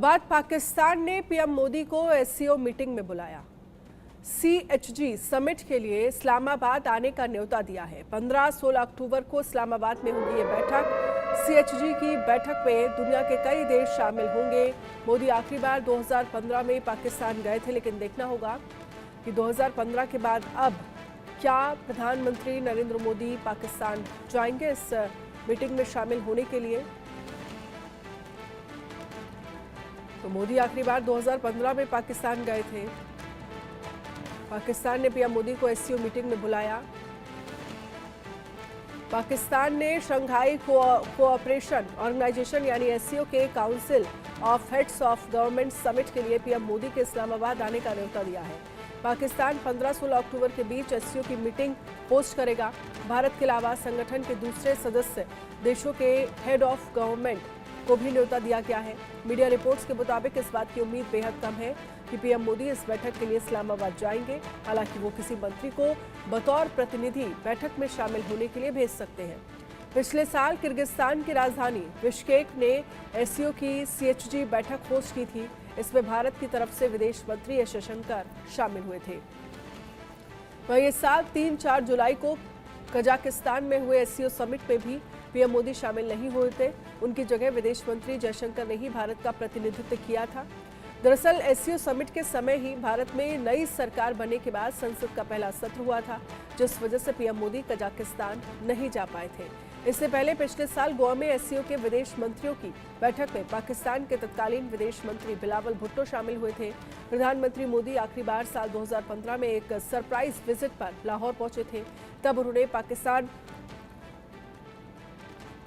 बाद पाकिस्तान ने पीएम मोदी को एससीओ मीटिंग में बुलाया। सीएचजी समिट के लिए इस्लामाबाद आने का न्योता दिया है। 15-16 अक्टूबर को इस्लामाबाद में होगी ये बैठक। सीएचजी की बैठक में दुनिया के कई देश शामिल होंगे। मोदी आखिरी बार 2015 में पाकिस्तान गए थे, लेकिन देखना होगा कि 2015 के बाद अब क्या प्रधानमंत्री नरेंद्र मोदी पाकिस्तान जाएंगे इस मीटिंग में शामिल होने के लिए। तो मोदी आखिरी बार 2015 में पाकिस्तान गए थे। पाकिस्तान ने पीएम मोदी को एससीओ मीटिंग में बुलाया। पाकिस्तान ने शंघाई कोऑपरेशन ऑर्गेनाइजेशन यानी एससीओ के council of heads of government summit के लिए पीएम मोदी के इस्लामाबाद आने का न्योता दिया है। पाकिस्तान 15-16 अक्टूबर के बीच एससीओ की मीटिंग होस्ट करेगा। भारत के अलावा संगठन के दूसरे सदस्य देशों के हेड ऑफ गवर्नमेंट को भी न्योता दिया गया है। मीडिया रिपोर्ट्स के मुताबिक इस बात की उम्मीद बेहद कम है कि पीएम मोदी इस बैठक के लिए इस्लामाबाद जाएंगे। हालांकि वो किसी मंत्री को बतौर प्रतिनिधि बैठक में शामिल होने के लिए भेज सकते हैं। पिछले साल किर्गिस्तान की राजधानी बिश्केक ने एससीओ की सीएचजी बैठक होस्ट की थी। इसमें भारत की तरफ से विदेश मंत्री एस जयशंकर शामिल हुए थे। वहीं इस साल 3-4 जुलाई को कजाकिस्तान में हुए एससीओ समिट में भी पीएम मोदी शामिल नहीं हुए थे। उनकी जगह विदेश मंत्री जयशंकर ने ही भारत का प्रतिनिधित्व किया था। दरअसल एससीओ समिट के समय ही भारत में नई सरकार बनने के बाद संसद का पहला सत्र हुआ था, जिस वजह से पीएम मोदी कजाकिस्तान नहीं जा पाए थे। इससे पहले पिछले साल गोवा में एससीओ के विदेश मंत्रियों की बैठक में पाकिस्तान के तत्कालीन विदेश मंत्री बिलावल भुट्टो शामिल हुए थे। प्रधानमंत्री मोदी आखिरी बार साल 2015 में एक सरप्राइज विजिट पर लाहौर पहुंचे थे। तब उन्होंने पाकिस्तान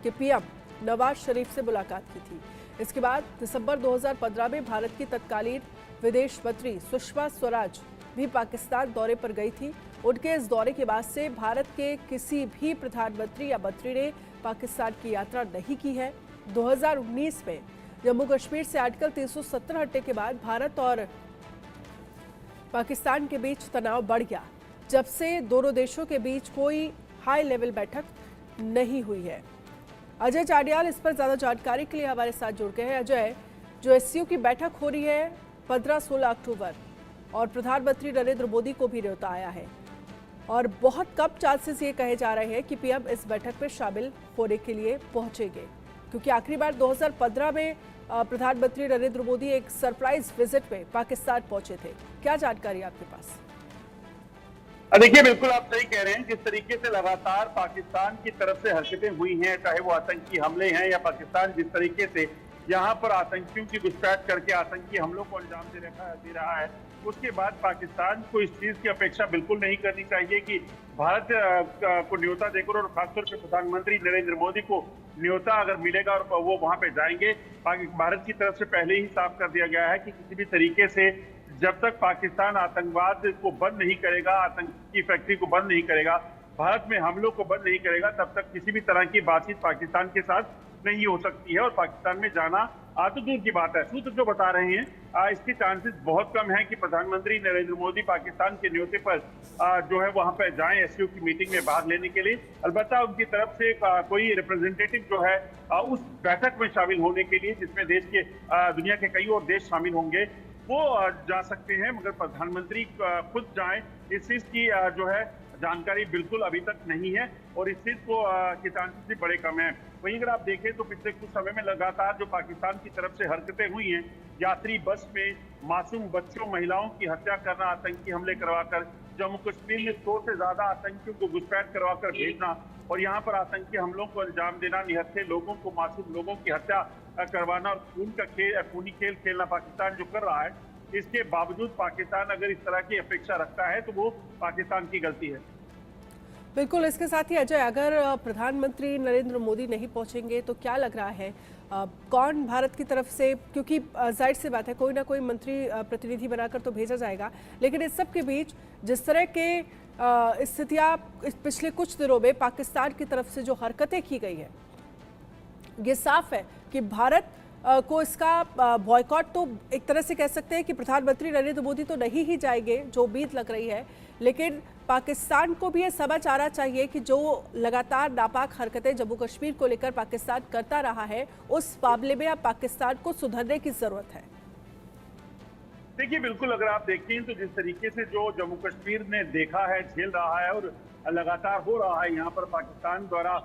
के पीएम नवाज शरीफ से मुलाकात की थी। इसके बाद दिसंबर 2015 में भारत की तत्कालीन विदेश मंत्री सुषमा स्वराज भी पाकिस्तान दौरे पर गई थी। उनके इस दौरे के बाद से भारत के किसी भी प्रधानमंत्री या मंत्री ने पाकिस्तान की यात्रा नहीं की है। 2019 में जम्मू कश्मीर से आर्टिकल 370 हटने के बाद भारत और पाकिस्तान के बीच तनाव बढ़ गया। जब से दोनों देशों के बीच कोई हाई लेवल बैठक नहीं हुई है। अजय चाडियाल इस पर ज्यादा जानकारी के लिए हमारे साथ जुड़ गए हैं। अजय, जो एससीओ की बैठक हो रही है 15-16 अक्टूबर और प्रधानमंत्री नरेंद्र मोदी को भी न्योता आया है और बहुत कम चांसेस ये कहे जा रहे हैं कि पीएम इस बैठक में शामिल होने के लिए पहुंचेंगे, क्योंकि आखिरी बार 2015 में प्रधानमंत्री नरेंद्र मोदी एक सरप्राइज विजिट में पाकिस्तान पहुंचे थे। क्या जानकारी आपके पास? देखिए, बिल्कुल आप सही कह रहे हैं। जिस तरीके से लगातार पाकिस्तान की तरफ से हरकतें हुई हैं, चाहे वो आतंकी हमले हैं या पाकिस्तान जिस तरीके से यहाँ पर आतंकियों की घुसपैठ करके आतंकी हमलों को अंजाम दे रहा है, उसके बाद पाकिस्तान को इस चीज की अपेक्षा बिल्कुल नहीं करनी चाहिए कि भारत को न्योता देकर और खासतौर पर प्रधानमंत्री नरेंद्र मोदी को न्योता अगर मिलेगा और वो वहां पे जाएंगे। भारत की तरफ से पहले ही साफ कर दिया गया है कि किसी भी तरीके से जब तक पाकिस्तान आतंकवाद को बंद नहीं करेगा, आतंक की फैक्ट्री को बंद नहीं करेगा, भारत में हमलों को बंद नहीं करेगा, तब तक किसी भी तरह की बातचीत पाकिस्तान के साथ नहीं हो सकती है। और पाकिस्तान में जाना तो दूर की बात है। सूत्र जो बता रहे हैं इसके चांसेस बहुत कम है कि प्रधानमंत्री नरेंद्र मोदी पाकिस्तान के न्योते पर जो है वहां पर जाएं एससीओ की मीटिंग में भाग लेने के लिए। अलबत्ता उनकी तरफ से कोई रिप्रेजेंटेटिव जो है उस बैठक में शामिल होने के लिए, जिसमें देश के दुनिया के कई और देश शामिल होंगे, वो जा सकते हैं, मगर प्रधानमंत्री खुद जाएं इस चीज की जो है जानकारी बिल्कुल अभी तक नहीं है और इस चीज को के चांसेस भी बड़े कम है। वहीं अगर आप देखें तो पिछले कुछ समय में लगातार जो पाकिस्तान की तरफ से हरकतें हुई हैं, यात्री बस में मासूम बच्चों महिलाओं की हत्या करना, आतंकी हमले करवाकर जम्मू कश्मीर में 100 से ज्यादा आतंकियों को घुसपैठ करवाकर भेजना और यहाँ पर आतंकी हमलों को अंजाम देना, निहत्थे लोगों को, मासूम लोगों की हत्या करवाना और खूनी खेल खेलना पाकिस्तान जो कर रहा है, इसके बावजूद पाकिस्तान अगर इस तरह की अपेक्षा रखता है तो वो पाकिस्तान की गलती है। बिल्कुल। इसके साथ ही अजय, अगर प्रधानमंत्री नरेंद्र मोदी नहीं पहुंचेंगे तो क्या लग रहा है कौन भारत की तरफ से, क्योंकि जाहिर सी बात है कोई ना कोई मंत्री प्रतिनिधि बनाकर तो भेजा जाएगा, लेकिन इस सब के बीच जिस तरह के स्थितियां पिछले कुछ दिनों में पाकिस्तान की तरफ से जो हरकतें की गई है, ये साफ है कि भारत को इसका बॉयकॉट तो एक तरह से कह सकते हैं कि प्रधानमंत्री नरेंद्र मोदी तो नहीं ही जाएंगे, जो उम्मीद लग रही है, लेकिन पाकिस्तान को भी ये समझ आना चाहिए कि जो लगातार नापाक हरकतें जम्मू कश्मीर को लेकर पाकिस्तान करता रहा है, उस मामले में अब पाकिस्तान को सुधरने की जरूरत है। देखिए, बिल्कुल अगर आप देखें तो जिस तरीके से जो जम्मू कश्मीर ने देखा है, झेल रहा है और लगातार हो रहा है यहाँ पर पाकिस्तान द्वारा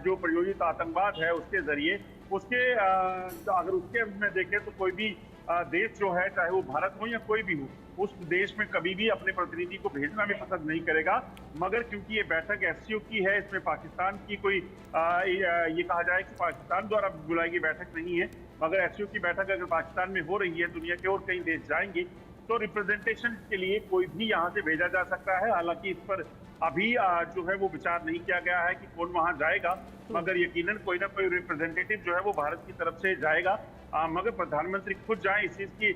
जो प्रायोजित आतंकवाद है उसके जरिए, अगर उसके में देखें तो कोई भी देश जो है, चाहे वो भारत हो या कोई भी हो, उस देश में कभी भी अपने प्रतिनिधि को भेजना भी पसंद नहीं करेगा। मगर क्योंकि ये बैठक एससीओ की है, इसमें पाकिस्तान की कोई ये कहा जाए कि पाकिस्तान द्वारा बुलाई गई बैठक नहीं है, मगर एससीओ की बैठक अगर पाकिस्तान में हो रही है, दुनिया के और कई देश जाएंगे, तो रिप्रेजेंटेशन के लिए कोई भी यहाँ से भेजा जा सकता है। हालांकि इस पर अभी जो है वो विचार नहीं किया गया है कि कौन वहां जाएगा, मगर यकीनन कोई ना कोई रिप्रेजेंटेटिव जो है वो भारत की तरफ से जाएगा। मगर प्रधानमंत्री खुद जाए, इस चीज की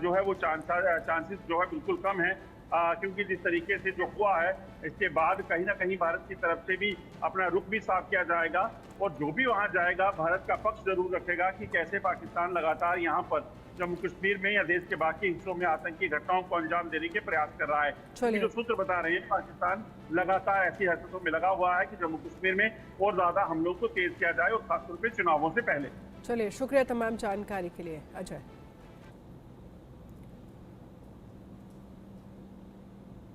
जो है वो चांसेस जो है बिल्कुल कम है, क्योंकि जिस तरीके से जो हुआ है, इसके बाद कहीं ना कहीं भारत की तरफ से भी अपना रुख भी साफ किया जाएगा और जो भी वहां जाएगा भारत का पक्ष जरूर रखेगा कि कैसे पाकिस्तान लगातार यहाँ पर जम्मू कश्मीर में या देश के बाकी हिस्सों में आतंकी घटनाओं को अंजाम देने के प्रयास कर रहा है। जो सूत्र बता रहे हैं, पाकिस्तान लगातार ऐसी हरकतों में लगा हुआ है कि जम्मू कश्मीर में और ज्यादा हमलों को तेज किया जाए, और खासतौर पर चुनावों से पहले। चलिए, शुक्रिया तमाम जानकारी के लिए अजय।